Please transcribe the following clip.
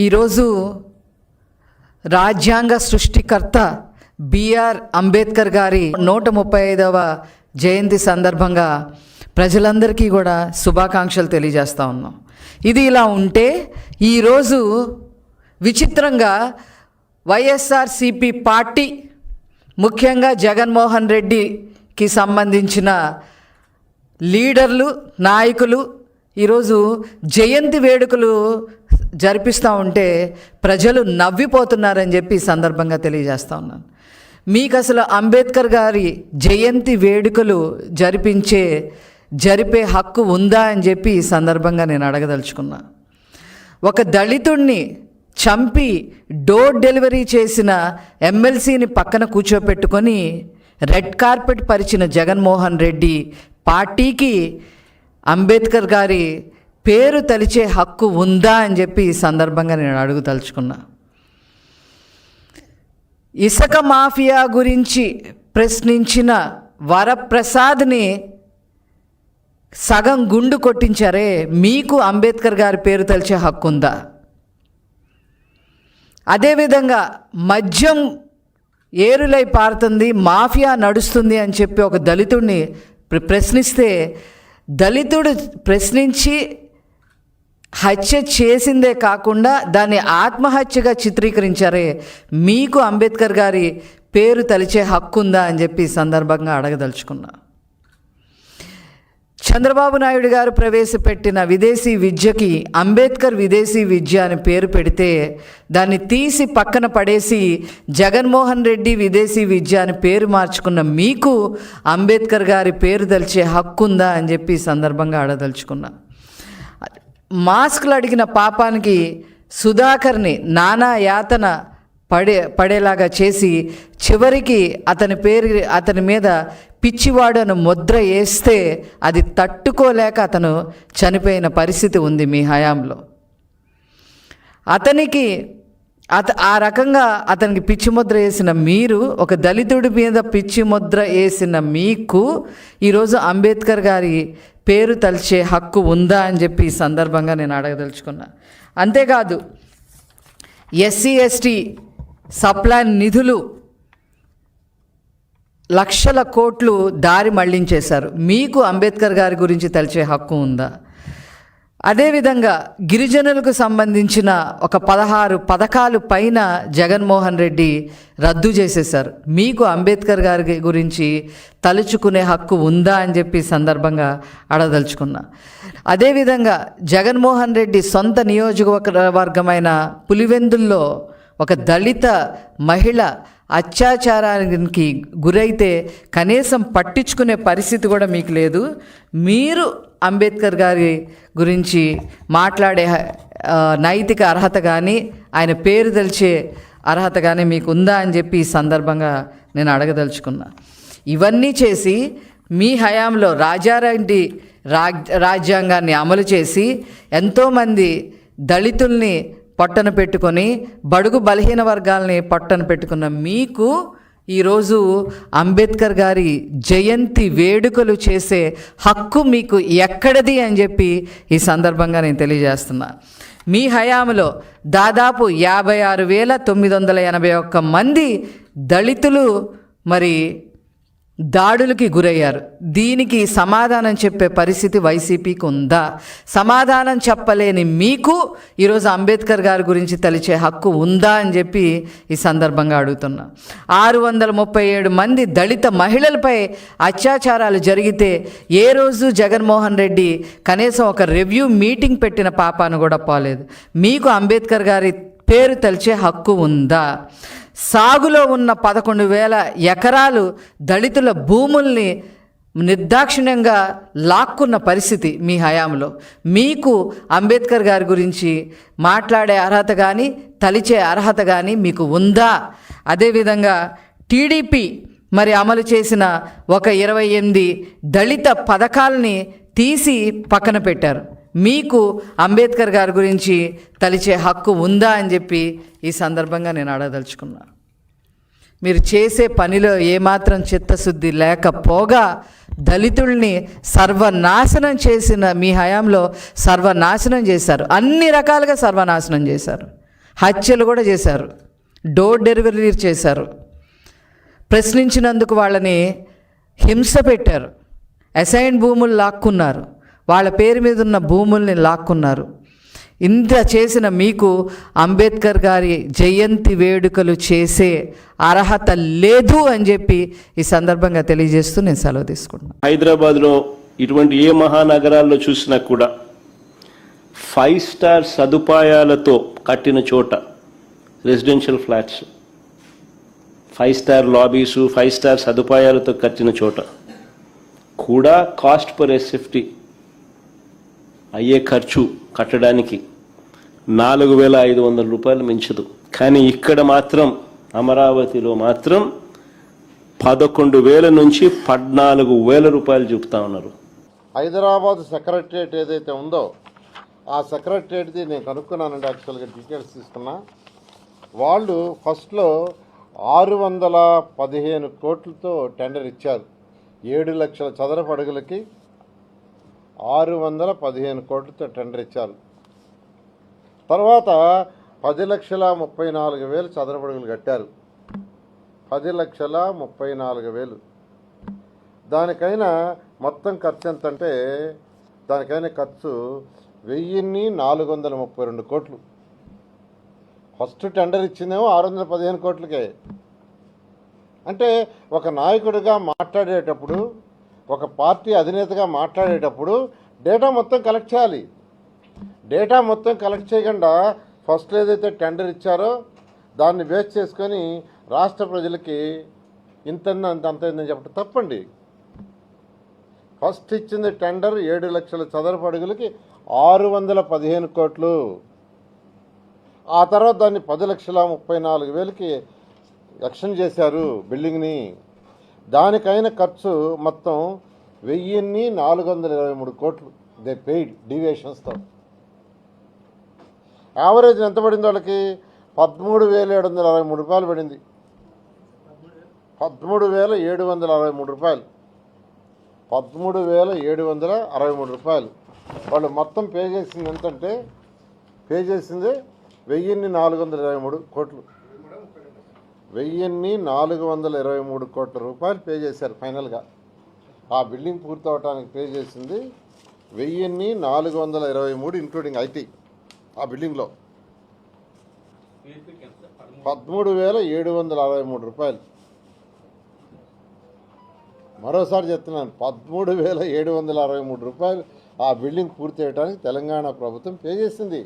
ఈరోజు రాజ్యాంగ సృష్టికర్త బిఆర్ అంబేద్కర్ గారి 135వ జయంతి సందర్భంగా ప్రజలందరికీ కూడా శుభాకాంక్షలు తెలియజేస్తూ ఉన్నాం. ఇది ఇలా ఉంటే ఈరోజు విచిత్రంగా వైఎస్ఆర్సిపి పార్టీ, ముఖ్యంగా జగన్మోహన్ రెడ్డికి సంబంధించిన లీడర్లు, నాయకులు ఈరోజు జయంతి వేడుకలు జరిపిస్తూ ఉంటే ప్రజలు నవ్విపోతున్నారని చెప్పి ఈ సందర్భంగా తెలియజేస్తూ ఉన్నాను. మీకు అసలు అంబేద్కర్ గారి జయంతి వేడుకలు జరిపే హక్కు ఉందా అని చెప్పి ఈ సందర్భంగా నేను అడగదలుచుకున్నా. ఒక దళితుడిని చంపి డోర్ డెలివరీ చేసిన ఎమ్మెల్సీని పక్కన కూర్చోపెట్టుకొని రెడ్ కార్పెట్ పరిచిన జగన్మోహన్ రెడ్డి పార్టీకి అంబేద్కర్ గారి పేరు తలిచే హక్కు ఉందా అని చెప్పి ఈ సందర్భంగా నేను అడుగుదలుచుకున్నా. ఇసుక మాఫియా గురించి ప్రశ్నించిన వరప్రసాద్ని సగం గుండు కొట్టించారే, మీకు అంబేద్కర్ గారి పేరు తలిచే హక్కు ఉందా? అదేవిధంగా మద్యం ఏరులై పారుతుంది, మాఫియా నడుస్తుంది అని చెప్పి ఒక దళితుడిని ప్రశ్నిస్తే దళితుడు ప్రశ్నించి హత్య చేసిందే కాకుండా దాన్ని ఆత్మహత్యగా చిత్రీకరించారే, మీకు అంబేద్కర్ గారి పేరు తలిచే హక్కు ఉందా అని చెప్పి ఈ సందర్భంగా అడగదలుచుకున్నా. చంద్రబాబు నాయుడు గారు ప్రవేశపెట్టిన విదేశీ విద్యకి అంబేద్కర్ విదేశీ విద్య అని పేరు పెడితే దాన్ని తీసి పక్కన పడేసి జగన్మోహన్ రెడ్డి విదేశీ విద్య అని పేరు మార్చుకున్న మీకు అంబేద్కర్ గారి పేరు తలిచే హక్కు ఉందా అని చెప్పి ఈ సందర్భంగా అడగదలుచుకున్నా. మాస్కులు అడిగిన పాపానికి సుధాకర్ని నానా యాతన పడేలాగా చేసి చివరికి అతని మీద పిచ్చివాడు అని ముద్ర వేస్తే అది తట్టుకోలేక అతను చనిపోయిన పరిస్థితి ఉంది మీ హయాంలో. ఆ రకంగా అతనికి పిచ్చి ముద్ర వేసిన మీరు, ఒక దళితుడి మీద పిచ్చి ముద్ర వేసిన మీకు ఈరోజు అంబేద్కర్ గారి పేరు తలిచే హక్కు ఉందా అని చెప్పి ఈ సందర్భంగా నేను అడగదలుచుకున్నా. అంతేకాదు ఎస్సీ ఎస్టీ సప్లాన్ నిధులు లక్షల కోట్లు దారి మళ్లించేశారు, మీకు అంబేద్కర్ గారి గురించి తలిచే హక్కు ఉందా? అదేవిధంగా గిరిజనులకు సంబంధించిన ఒక 16 పథకాలు పైన జగన్మోహన్ రెడ్డి రద్దు చేసేశారు, మీకు అంబేద్కర్ గారి గురించి తలుచుకునే హక్కు ఉందా అని చెప్పి సందర్భంగా అడగదలుచుకున్నా. అదేవిధంగా జగన్మోహన్ రెడ్డి సొంత నియోజకవర్గమైన పులివెందుల్లో ఒక దళిత మహిళ అత్యాచారానికి గురైతే కనీసం పట్టించుకునే పరిస్థితి కూడా మీకు లేదు. మీరు అంబేద్కర్ గారి గురించి మాట్లాడే నైతిక అర్హత కానీ ఆయన పేరు తెలిసే అర్హత కానీ మీకు ఉందా అని చెప్పి ఈ సందర్భంగా నేను అడగదలుచుకున్నా. ఇవన్నీ చేసి మీ హయాంలో రాజారెడ్డి రాజ్యాంగాన్ని అమలు చేసి ఎంతోమంది దళితుల్ని పొట్టన పెట్టుకొని బడుగు బలహీన వర్గాలని పొట్టన పెట్టుకున్న మీకు ఈరోజు అంబేద్కర్ గారి జయంతి వేడుకలు చేసే హక్కు మీకు ఎక్కడది అని చెప్పి ఈ సందర్భంగా నేను తెలియజేస్తున్నా. మీ హయాంలో దాదాపు 56,981 మంది దళితులు మరి దాడులకి గురయ్యారు. దీనికి సమాధానం చెప్పే పరిస్థితి వైసీపీకి ఉందా? సమాధానం చెప్పలేని మీకు ఈరోజు అంబేద్కర్ గారి గురించి తలిచే హక్కు ఉందా అని చెప్పి ఈ సందర్భంగా అడుగుతున్నా. 637 మంది దళిత మహిళలపై అత్యాచారాలు జరిగితే ఏ రోజు జగన్మోహన్ రెడ్డి కనీసం ఒక రివ్యూ మీటింగ్ పెట్టిన పాపాను కూడా పోలేదు, మీకు అంబేద్కర్ గారి పేరు తలిచే హక్కు ఉందా? సాగులో ఉన్న 11,000 ఎకరాలు దళితుల భూముల్ని నిర్దాక్షిణ్యంగా లాక్కున్న పరిస్థితి మీ హయాంలో, మీకు అంబేద్కర్ గారి గురించి మాట్లాడే అర్హత కానీ తలిచే అర్హత కానీ మీకు ఉందా? అదేవిధంగా టీడీపీ మరి అమలు చేసిన ఒక 28 దళిత పథకాలని తీసి పక్కన పెట్టారు, మీకు అంబేద్కర్ గారి గురించి తలిచే హక్కు ఉందా అని చెప్పి ఈ సందర్భంగా నేను అడగదలుచుకున్నా. మీరు చేసే పనిలో ఏమాత్రం చిత్తశుద్ధి లేకపోగా దళితుల్ని సర్వనాశనం చేసిన మీ హయాంలో సర్వనాశనం చేశారు, అన్ని రకాలుగా సర్వనాశనం చేశారు. హత్యలు కూడా చేశారు, డోర్ డెలివరీ చేశారు, ప్రశ్నించినందుకు వాళ్ళని హింస పెట్టారు, అసైన్ భూములు లాక్కున్నారు, వాళ్ళ పేరు మీద ఉన్న భూముల్ని లాక్కున్నారు. ఇంత చేసిన మీకు అంబేద్కర్ గారి జయంతి వేడుకలు చేసే అర్హత లేదు అని చెప్పి ఈ సందర్భంగా తెలియజేస్తూ నేను సెలవు తీసుకుంటున్నాను. హైదరాబాద్లో ఇటువంటి ఏ మహానగరాల్లో చూసినా కూడా 5 స్టార్ సదుపాయాలతో కట్టిన చోట రెసిడెన్షియల్ ఫ్లాట్స్, 5 స్టార్ లాబీసు, 5 స్టార్ సదుపాయాలతో కట్టిన చోట కూడా కాస్ట్ పర్ ఎస్ఎఫ్టీ అయ్యే ఖర్చు కట్టడానికి 4,500 రూపాయలు మించదు. కానీ ఇక్కడ మాత్రం అమరావతిలో మాత్రం 11,000 నుంచి 14,000 రూపాయలు చూపుతా ఉన్నారు. హైదరాబాద్ సెక్రటరియట్ ఏదైతే ఉందో ఆ సెక్రటరియట్ది నేను కనుక్కున్నానండి, యాక్చువల్గా డీటెయిల్స్ తీసుకున్నా. వాళ్ళు ఫస్ట్లో 615 కోట్లతో టెండర్ ఇచ్చారు. 7 లక్షల చదరపు అడుగులకి 615 కోట్లతో టెండర్ ఇచ్చారు. తర్వాత 10,34,000 చదరపు అడుగులు కట్టారు. 10,34,000. దానికైనా మొత్తం ఖర్చు ఎంతంటే దానికైనా ఖర్చు 1,432 కోట్లు. ఫస్ట్ టెండర్ ఇచ్చిందేమో 615 కోట్లకే. అంటే ఒక నాయకుడిగా మాట్లాడేటప్పుడు, ఒక పార్టీ అధినేతగా మాట్లాడేటప్పుడు డేటా మొత్తం కలెక్ట్ చేయాలి. డేటా మొత్తం కలెక్ట్ చేయకుండా ఫస్ట్ ఏదైతే టెండర్ ఇచ్చారో దాన్ని బేస్ చేసుకొని రాష్ట్ర ప్రజలకి అంతైందని చెప్పడం తప్పండి. ఫస్ట్ ఇచ్చింది టెండర్ 7 లక్షల చదరపు అడుగులకి 615 కోట్లు. ఆ తర్వాత దాన్ని 10,34,000కి ఎక్స్టెండ్ చేశారు బిల్డింగ్ని. దానికైన ఖర్చు మొత్తం 1,423 కోట్లు. They paid డీవియేషన్స్తో. యావరేజ్ ఎంత పడింది వాళ్ళకి? 13,763 రూపాయలు పడింది. 13,763 రూపాయలు. 13,763 రూపాయలు. వాళ్ళు మొత్తం పే చేసింది ఎంతంటే పే చేసింది 1,423 కోట్లు. 1,423 కోట్ల రూపాయలు పే చేశారు ఫైనల్గా. ఆ బిల్డింగ్ పూర్తవటానికి పే చేసింది 1,423 ఇంక్లూడింగ్ ఐటీ. ఆ బిల్డింగ్లో 13,763 రూపాయలు. మరోసారి చెప్తున్నాను, 13,763 రూపాయలు ఆ బిల్డింగ్ పూర్తి చేయడానికి తెలంగాణ ప్రభుత్వం పే చేసింది.